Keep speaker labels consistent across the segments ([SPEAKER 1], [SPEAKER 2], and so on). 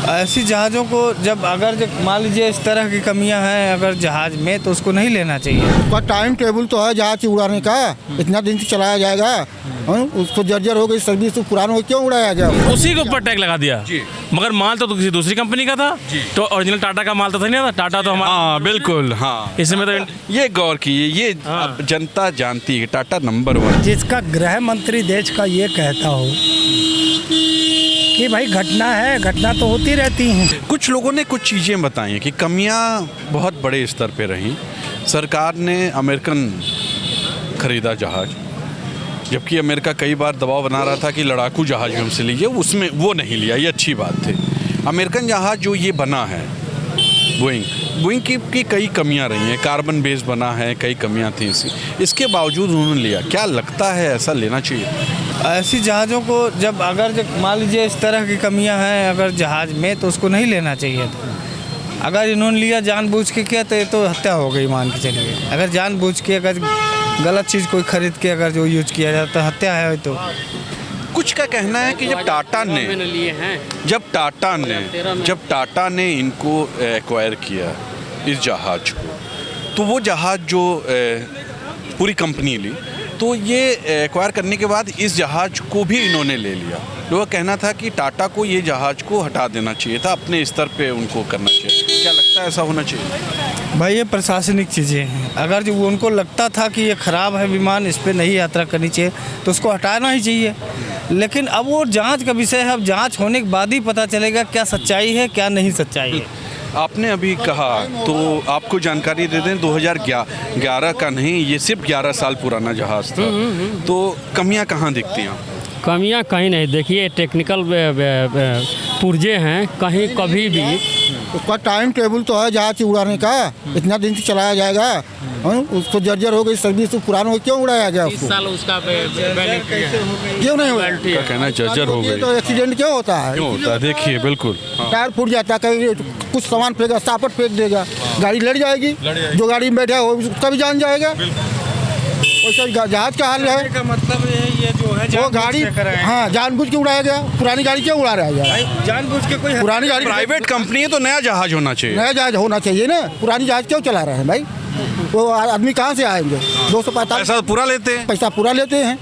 [SPEAKER 1] ऐसी जहाज़ों को जब अगर मान लीजिए इस तरह की कमियां हैं अगर जहाज़ में, तो उसको नहीं लेना चाहिए।
[SPEAKER 2] उसका टाइम टेबल तो है जहाज उड़ाने का, इतना दिन से चलाया जाएगा। उसको जर्जर हो गई, सर्विस तो पुराना हो, क्यों उड़ाया जाए?
[SPEAKER 3] उसी के ऊपर टैग लगा दिया। मगर माल तो किसी दूसरी कंपनी का था, तो ओरिजिनल टाटा का माल तो नहीं था। टाटा तो हमारा,
[SPEAKER 4] हाँ बिल्कुल, हाँ
[SPEAKER 3] इसमें तो
[SPEAKER 4] ये गौर कीजिए, ये अब जनता जानती है टाटा नंबर 1।
[SPEAKER 5] जिसका गृह मंत्री देश का ये कहता हो कि भाई घटना है, घटना तो होती रहती हैं।
[SPEAKER 4] कुछ लोगों ने कुछ चीज़ें बताई हैं कि कमियां बहुत बड़े स्तर पे रहीं। सरकार ने अमेरिकन खरीदा जहाज़, जबकि अमेरिका कई बार दबाव बना रहा था कि लड़ाकू जहाज़ भी हमसे लीजिए, उसमें वो नहीं लिया, ये अच्छी बात थी। अमेरिकन जहाज़ जो ये बना है बोइंग की कई कमियां रही हैं, कार्बन बेस बना है, कई कमियां थी इसके बावजूद उन्होंने लिया। क्या लगता है ऐसा लेना चाहिए?
[SPEAKER 1] ऐसी जहाज़ों को जब अगर मान लीजिए इस तरह की कमियां हैं अगर जहाज़ में, तो उसको नहीं लेना चाहिए था। अगर इन्होंने लिया जानबूझ के किया तो ये तो हत्या हो गई, मान के चलिए। अगर जानबूझ के अगर गलत चीज़ कोई खरीद के अगर जो यूज किया जाता है, हत्या है। तो
[SPEAKER 4] कुछ का कहना है कि जब टाटा ने इनको एक्वायर किया इस जहाज को, तो वो जहाज जो पूरी कंपनी ली, तो ये एक्वायर करने के बाद इस जहाज को भी इन्होंने ले लिया। लोगों का कहना था कि टाटा को ये जहाज को हटा देना चाहिए था, अपने स्तर पे उनको करना चाहिए। क्या लगता है ऐसा होना चाहिए?
[SPEAKER 1] भाई ये प्रशासनिक चीज़ें हैं। अगर जो उनको लगता था कि ये ख़राब है विमान, इस पर नहीं यात्रा करनी चाहिए, तो उसको हटाना ही चाहिए। लेकिन अब वो जांच का विषय है, अब जांच होने के बाद ही पता चलेगा क्या सच्चाई है क्या नहीं सच्चाई है।
[SPEAKER 4] आपने अभी कहा, तो आपको जानकारी दे दें, 2011 का नहीं, ये सिर्फ 11 साल पुराना जहाज़ था। तो कमियां कहाँ दिखती हैं?
[SPEAKER 6] कमियां कहीं नहीं। देखिए टेक्निकल पुर्जे हैं, कहीं कभी भी
[SPEAKER 2] उसका टाइम टेबल तो है जहाज उड़ाने का, इतना दिन से चलाया जाएगा। उसको जर्जर हो गई, सर्विस तो पुराना हो, क्यों उड़ाया जाए?
[SPEAKER 6] 30 साल उसका
[SPEAKER 2] क्यों नहीं हुआ?
[SPEAKER 4] क्या कहना, जर्जर हो गई
[SPEAKER 2] तो एक्सीडेंट क्यों होता है?
[SPEAKER 4] क्यों होता है? देखिए बिल्कुल,
[SPEAKER 2] टायर फूट जाता है, कहीं कुछ सामान फेंका, सापट फेंक देगा, गाड़ी लड़ जाएगी, जो गाड़ी में बैठा हो उसका भी जान जाएगा। जहाज का हाल है
[SPEAKER 1] का मतलब ये जो है
[SPEAKER 2] वो गाड़ी, हाँ जानबूझ के उड़ाया गया। पुरानी गाड़ी क्यों उड़ा रहा है?
[SPEAKER 1] जानबूझ के कोई
[SPEAKER 2] पुरानी गाड़ी,
[SPEAKER 4] प्राइवेट कंपनी है तो नया जहाज होना चाहिए।
[SPEAKER 2] नया जहाज होना चाहिए ना। पुरानी जहाज क्यों चला रहे हैं भाई? वो आदमी कहाँ से आएंगे? 245
[SPEAKER 4] पैसा पूरा लेते हैं,
[SPEAKER 2] पैसा पूरा लेते हैं,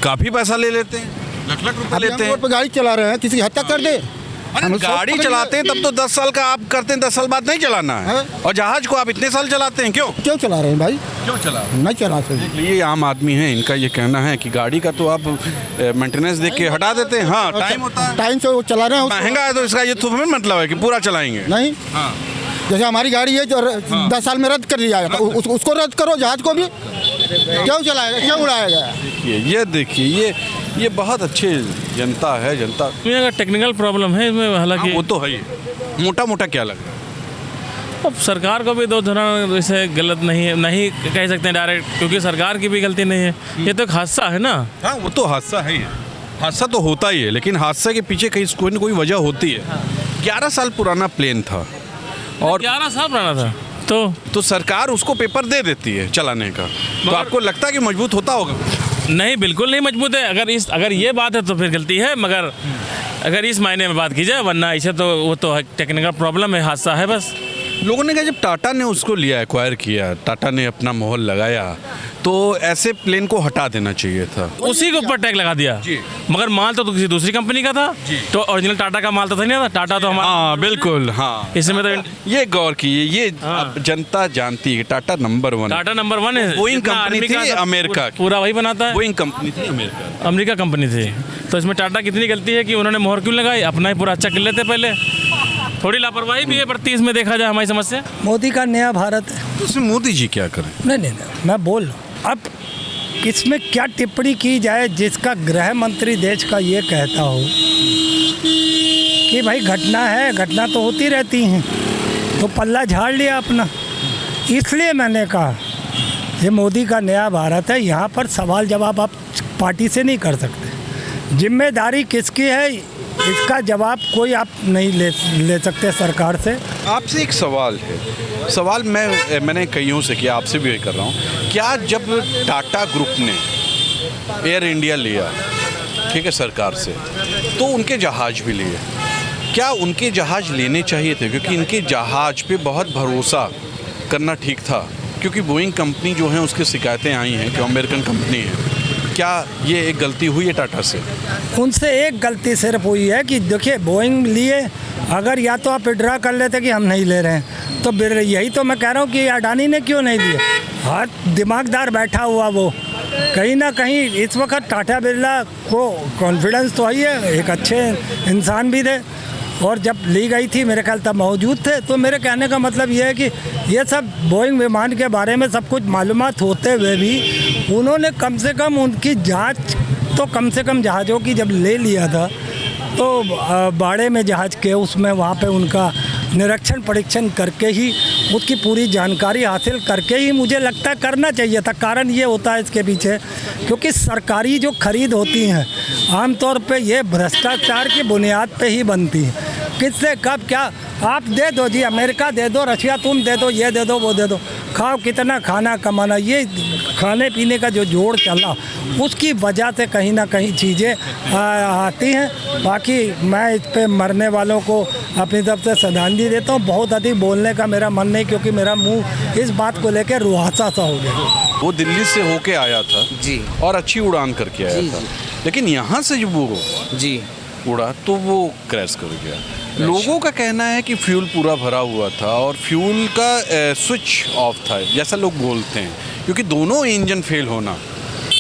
[SPEAKER 4] काफी पैसा ले लेते हैं, लाख रुपए लेते हैं।
[SPEAKER 2] रोड पर गाड़ी चला रहे हैं, किसी की हत्या कर दे।
[SPEAKER 4] अरे गाड़ी चलाते हैं तब तो 10 साल का आप करते हैं, 10 साल बाद नहीं चलाना है। और जहाज को आप इतने साल चलाते हैं, क्यों
[SPEAKER 2] चला रहे हैं भाई?
[SPEAKER 4] क्यों चला
[SPEAKER 2] नहीं चला सकते।
[SPEAKER 4] ये आम आदमी है, इनका ये कहना है कि गाड़ी का तो आप मेंटेनेंस देख के हटा देते हैं। हाँ टाइम होता है,
[SPEAKER 2] टाइम से वो चला रहे हैं।
[SPEAKER 4] महंगा है तो इसका ये तो मतलब है कि पूरा चलाएंगे
[SPEAKER 2] नहीं।
[SPEAKER 4] हाँ।
[SPEAKER 2] जैसे हमारी गाड़ी है जो 10 साल में रद्द कर दिया जाता, उसको रद्द करो, जहाज को भी क्यों चलाएगा, क्यों उड़ाएगा?
[SPEAKER 4] ये देखिए, ये बहुत अच्छे जनता है, जनता
[SPEAKER 3] का टेक्निकल प्रॉब्लम है इसमें, हालांकि
[SPEAKER 4] वो तो है ही। मोटा क्या लग रहा है?
[SPEAKER 3] अब सरकार को भी दो धरा वैसे गलत नहीं कह सकते हैं डायरेक्ट, क्योंकि सरकार की भी गलती नहीं है। ये तो एक हादसा है ना।
[SPEAKER 4] हाँ वो तो हादसा है ही, हादसा तो होता ही है, लेकिन हादसे के पीछे कहीं कोई न कोई वजह होती है। 11 साल पुराना प्लेन था और
[SPEAKER 3] 11 साल पुराना था, तो
[SPEAKER 4] सरकार उसको पेपर दे देती है चलाने का। तो आपको लगता है कि मजबूत होता होगा?
[SPEAKER 3] नहीं, बिल्कुल नहीं मजबूत है। अगर ये बात है तो फिर गलती है, मगर अगर इस मायने में बात की जाए, वरना ऐसे तो वो तो टेक्निकल प्रॉब्लम है, हादसा है बस।
[SPEAKER 4] लोगों ने कहा जब टाटा ने उसको लिया, एक्वायर किया, टाटा ने अपना मोहर लगाया, तो ऐसे प्लेन को हटा देना चाहिए था।
[SPEAKER 3] उसी के ऊपर टैग लगा दिया। मगर माल तो किसी दूसरी कंपनी का था, तो ओरिजिनल टाटा का माल तो नहीं था। टाटा तो हमारा,
[SPEAKER 4] हाँ बिल्कुल, हाँ
[SPEAKER 3] इसमें तो
[SPEAKER 4] ये गौर कीजिए, ये अब जनता जानती है टाटा नंबर 1
[SPEAKER 3] है।
[SPEAKER 4] बोइंग कंपनी थी अमेरिका की,
[SPEAKER 3] पूरा वही बनाता है।
[SPEAKER 4] बोइंग कंपनी थी
[SPEAKER 3] अमेरिका कंपनी थी। तो इसमें टाटा कितनी गलती है कि उन्होंने मोहर क्यों लगाई? अपना ही पूरा अच्छा कर लेते पहले। थोड़ी लापरवाही भी है, पर 30 में देखा जाए हमारी समझ से।
[SPEAKER 5] मोदी का नया भारत है।
[SPEAKER 4] तो उसमें मोदी जी क्या करें?
[SPEAKER 5] नहीं, मैं बोल रहा हूँ। अब इसमें क्या टिप्पणी की जाए जिसका गृह मंत्री देश का ये कहता हो कि भाई घटना है, घटना तो होती रहती हैं, तो पल्ला झाड़ लिया अपना। इसलिए मैंने कहा ये मोदी का नया भारत है, यहाँ पर सवाल जवाब आप पार्टी से नहीं कर सकते। जिम्मेदारी किसकी है इसका जवाब कोई आप नहीं ले सकते सरकार से।
[SPEAKER 4] आपसे एक सवाल है, मैंने कईयों से किया, आपसे भी कर रहा हूँ। क्या जब टाटा ग्रुप ने एयर इंडिया लिया, ठीक है, सरकार से, तो उनके जहाज भी लिए, क्या उनके जहाज़ लेने चाहिए थे? क्योंकि इनके जहाज़ पे बहुत भरोसा करना ठीक था, क्योंकि बोइंग कंपनी जो है उसकी शिकायतें आई हैं कि अमेरिकन कंपनी है। क्या ये एक गलती हुई है टाटा से?
[SPEAKER 5] उनसे एक गलती सिर्फ हुई है कि देखिए बोइंग लिए, अगर या तो आप विड्रा कर लेते कि हम नहीं ले रहे हैं, तो यही तो मैं कह रहा हूँ कि अडानी ने क्यों नहीं लिए। हर दिमागदार बैठा हुआ वो कहीं ना कहीं इस वक्त टाटा बिरला को कॉन्फिडेंस तो आई है, एक अच्छे इंसान भी थे और जब ली गई थी मेरे ख्याल तब मौजूद थे। तो मेरे कहने का मतलब ये है कि ये सब बोइंग विमान के बारे में सब कुछ मालूमात होते हुए भी उन्होंने कम से कम उनकी जांच तो कम से कम जहाज़ों की जब ले लिया था तो बाड़े में जहाज़ के उसमें वहाँ पे उनका निरीक्षण परीक्षण करके ही उसकी पूरी जानकारी हासिल करके ही मुझे लगता है करना चाहिए था। कारण ये होता है इसके पीछे क्योंकि सरकारी जो खरीद होती हैं आमतौर पे ये भ्रष्टाचार की बुनियाद पे ही बनती है। किससे कब क्या आप दे दो जी, अमेरिका दे दो, रशिया तुम दे दो, ये दे दो, वो दे दो, खाओ कितना खाना कमाना, ये खाने पीने का जो जोड़ चला उसकी वजह से कहीं ना कहीं चीज़ें आती हैं। बाकी मैं इस पे मरने वालों को अपनी तरफ से श्रद्धांजलि देता हूँ। बहुत अधिक बोलने का मेरा मन नहीं क्योंकि मेरा मुंह इस बात को लेकर रुआसा सा हो गया।
[SPEAKER 4] वो दिल्ली से होके आया था
[SPEAKER 1] जी
[SPEAKER 4] और अच्छी उड़ान करके आया था, लेकिन यहाँ से जब वो
[SPEAKER 1] जी
[SPEAKER 4] उड़ा तो वो क्रैश कर गया। लोगों का कहना है कि फ्यूल पूरा भरा हुआ था और फ्यूल का स्विच ऑफ था, जैसा लोग बोलते हैं, क्योंकि दोनों इंजन फेल होना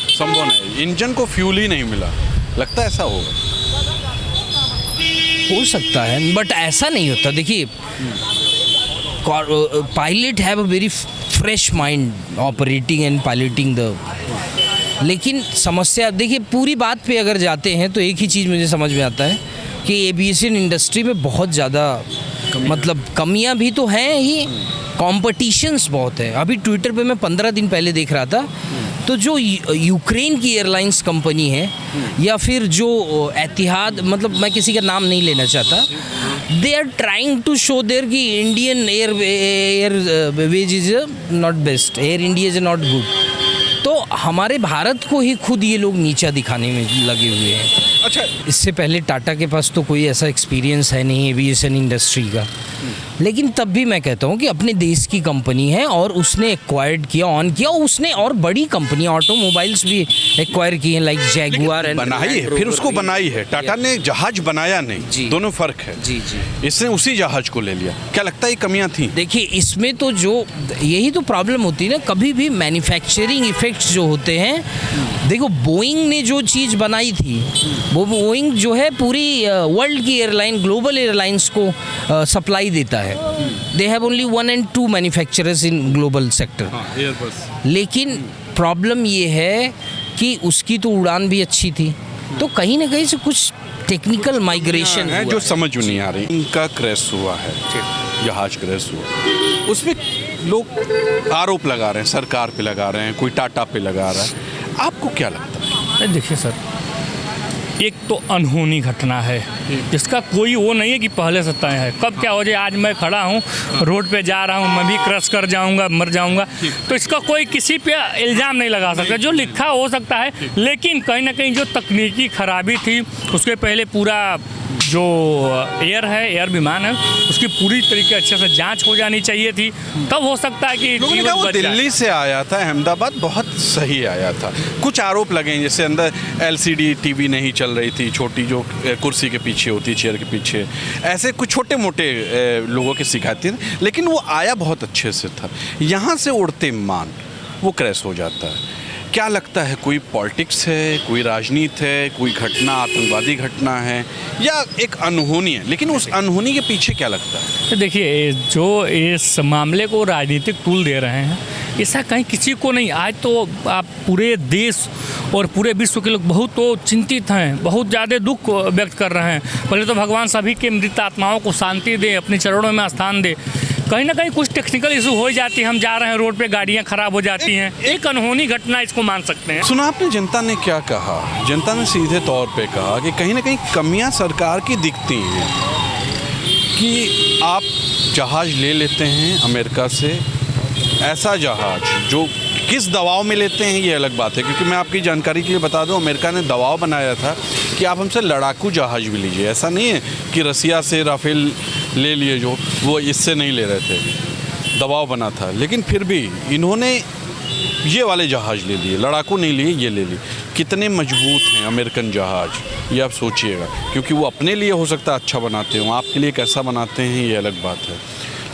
[SPEAKER 4] संभव है। इंजन को फ्यूल ही नहीं मिला, लगता है ऐसा होगा।
[SPEAKER 7] हो सकता है बट ऐसा नहीं होता। देखिए pilot have a very fresh mind operating and piloting the, लेकिन समस्या देखिए पूरी बात पे अगर जाते हैं तो एक ही चीज़ मुझे समझ में आता है कि एविएशन इंडस्ट्री में बहुत ज़्यादा मतलब कमियां भी तो हैं ही, कॉम्पिटिशन्स बहुत है। अभी ट्विटर पे मैं 15 दिन पहले देख रहा था तो जो यूक्रेन की एयरलाइंस कंपनी है या फिर जो एतिहाद, मतलब मैं किसी का नाम नहीं लेना चाहता, they are trying to show there कि Indian Airways is not best, Air India is not good. तो हमारे भारत को ही खुद ये लोग नीचा दिखाने में लगे हुए हैं।
[SPEAKER 4] अच्छा,
[SPEAKER 7] इससे पहले टाटा के पास तो कोई ऐसा एक्सपीरियंस है नहीं एविएशन इंडस्ट्री का, लेकिन तब भी मैं कहता हूँ कि अपने देश की कंपनी है और उसने एक्वायर्ड किया, ऑन किया, उसने और बड़ी कंपनी ऑटोमोबाइल्स भी एक्वायर किए हैं लाइक जैगुआर एंड
[SPEAKER 4] बनाई है, फिर उसको बनाई है। टाटा ने जहाज बनाया नहीं, दोनों फर्क है।
[SPEAKER 7] जी जी,
[SPEAKER 4] इसने उसी जहाज को ले लिया। क्या लगता है कमियां थी?
[SPEAKER 7] देखिए इसमें तो जो यही तो प्रॉब्लम होती है ना, कभी भी मैन्युफैक्चरिंग इफेक्ट्स जो होते हैं, देखो बोइंग ने जो चीज़ बनाई थी वो बोइंग जो है पूरी वर्ल्ड की एयरलाइन, ग्लोबल एयरलाइंस को सप्लाई देता है। They have only 1 and 2 manufacturers in global sector. लेकिन प्रॉब्लम ये है कि उसकी तो उड़ान भी अच्छी थी, तो कहीं ना कहीं से कुछ टेक्निकल माइग्रेशन
[SPEAKER 4] है जो समझ नहीं आ रही। इनका क्रैश हुआ है, जहाज क्रैश हुआ, उसमें लोग आरोप लगा रहे हैं, सरकार पे लगा रहे हैं, कोई टाटा पे लगा रहा है। आपको क्या लगता है?
[SPEAKER 8] देखिए सर, एक तो अनहोनी घटना है जिसका कोई वो नहीं है कि पहले से तय है। कब क्या हो जाए, आज मैं खड़ा हूँ रोड पे जा रहा हूँ, मैं भी क्रश कर जाऊँगा, मर जाऊँगा, तो इसका कोई किसी पे इल्ज़ाम नहीं लगा सकता। जो लिखा हो सकता है, लेकिन कहीं ना कहीं जो तकनीकी खराबी थी उसके पहले पूरा जो एयर विमान है उसकी पूरी तरीके अच्छे से जांच हो जानी चाहिए थी, तब हो सकता है कि
[SPEAKER 4] लोगों ने कहा वो दिल्ली से आया था, अहमदाबाद बहुत सही आया था। कुछ आरोप लगे जैसे अंदर LCD टीवी नहीं चल रही थी, छोटी जो कुर्सी के पीछे होती है, चेयर के पीछे, ऐसे कुछ छोटे मोटे लोगों की शिकायतें, लेकिन वो आया बहुत अच्छे से था। यहाँ से उड़ते मान वो क्रैश हो जाता है। क्या लगता है कोई पॉलिटिक्स है, कोई राजनीति है, कोई घटना आतंकवादी घटना है या एक अनहोनी है? लेकिन उस अनहोनी के पीछे क्या लगता है?
[SPEAKER 8] देखिए जो इस मामले को राजनीतिक टूल दे रहे हैं, ऐसा कहीं किसी को नहीं। आज तो आप पूरे देश और पूरे विश्व के लोग बहुत तो चिंतित हैं, बहुत ज़्यादा दुख व्यक्त कर रहे हैं। पहले तो भगवान सभी के मृत आत्माओं को शांति दे, अपने चरणों में स्थान दे। कहीं ना कहीं कुछ टेक्निकल इशू हो जाती है, हम जा रहे हैं रोड पे, गाड़ियां खराब हो जाती हैं, एक अनहोनी घटना इसको मान सकते हैं।
[SPEAKER 4] सुना आपने जनता ने क्या कहा? जनता ने सीधे तौर पे कहा कि कहीं ना कहीं कमियां सरकार की दिखती हैं कि आप जहाज़ ले लेते हैं अमेरिका से, ऐसा जहाज़ जो किस दबाव में लेते हैं ये अलग बात है, क्योंकि मैं आपकी जानकारी के लिए बता दूं, अमेरिका ने दबाव बनाया था कि आप हमसे लड़ाकू जहाज़ भी लीजिए। ऐसा नहीं है कि रसिया से राफेल ले लिए, जो वो इससे नहीं ले रहे थे, दबाव बना था। लेकिन फिर भी इन्होंने ये वाले जहाज़ ले लिए, लड़ाकू नहीं लिए, ये ले लिए। कितने मजबूत हैं अमेरिकन जहाज़, ये आप सोचिएगा, क्योंकि वो अपने लिए हो सकता है अच्छा बनाते हो, आपके लिए कैसा बनाते हैं ये अलग बात है,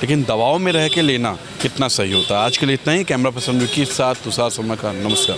[SPEAKER 4] लेकिन दबाव में रह के लेना कितना सही होता है। आज के लिए इतना ही। कैमरा पर्सन विकी के साथ तुषार शर्मा का नमस्कार।